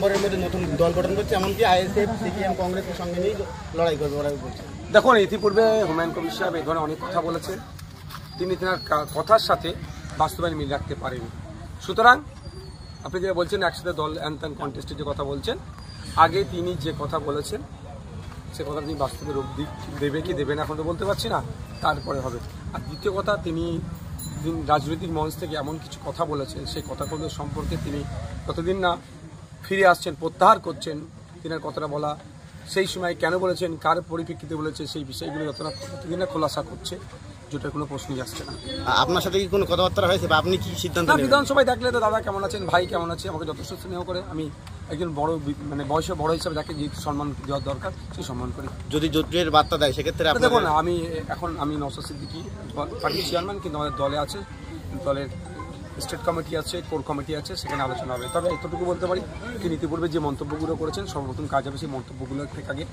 নভেম্বরের মধ্যে নতুন দল গঠন করছে, এমনকি আইএসএফ সিপিএম কংগ্রেসের সঙ্গে নিয়েই লড়াই করবে ওরা বলছে। দেখুন, ইতিপূর্বে হুমায়ুন কবির সাহেব এই ধরনের অনেক কথা বলেছেন, তিনি তেনার কথার সাথে বাস্তবায়ন মিল রাখতে পারেন। সুতরাং আপনি যেটা বলছেন একসাথে দল অ্যান্ড কন্টেস্টের যে কথা বলছেন, আগে তিনি যে কথা বলেছেন সে কথা তিনি বাস্তবে রূপ দেবে কি দেবে না এখন তো বলতে পারছি না, তারপরে হবে। আর দ্বিতীয় কথা, তিনি রাজনৈতিক মঞ্চ থেকে এমন কিছু কথা বলেছেন, সেই কথাগুলো সম্পর্কে তিনি যতদিন না ফিরে আসছেন, প্রত্যাহার করছেন তিনার কথাটা বলা, সেই সময় কেন বলেছেন, কার পরিপ্রেক্ষিতে বলেছে, সেই বিষয়গুলো যতদিন না খোলাসা করছে, যেটার কোনো প্রশ্নই আসছে না। আপনার সাথে কি কোনো কথাবার্তা হয়েছে বা আপনি কি সিদ্ধান্ত নেবেন? বিধানসভায় দেখলে তো দাদা কেমন আছেন, ভাই কেমন আছে, আমাকে যথেষ্ট স্নেহ করে। আমি একজন বড় বয়সে বড় হিসাবে যাকে যে সম্মান দেওয়ার দরকার সেই সম্মান করি। যদি জোটের বার্তা দেয় সেক্ষেত্রে দেখুন, আমি নওশাদ সিদ্দিকী পার্টির চেয়ারম্যান, কিন্তু আমাদের দলে আছে, দলের স্টেট কমিটি আছে, কোর কমিটি আছে, সেখানে আলোচনা হবে। তবে এতটুকু বলতে পারি, তিনি ইতিপূর্বে যে মন্তব্যগুলো করেছেন সর্বপ্রথম কাজ হবে সেই মন্তব্যগুলো থেকে আগে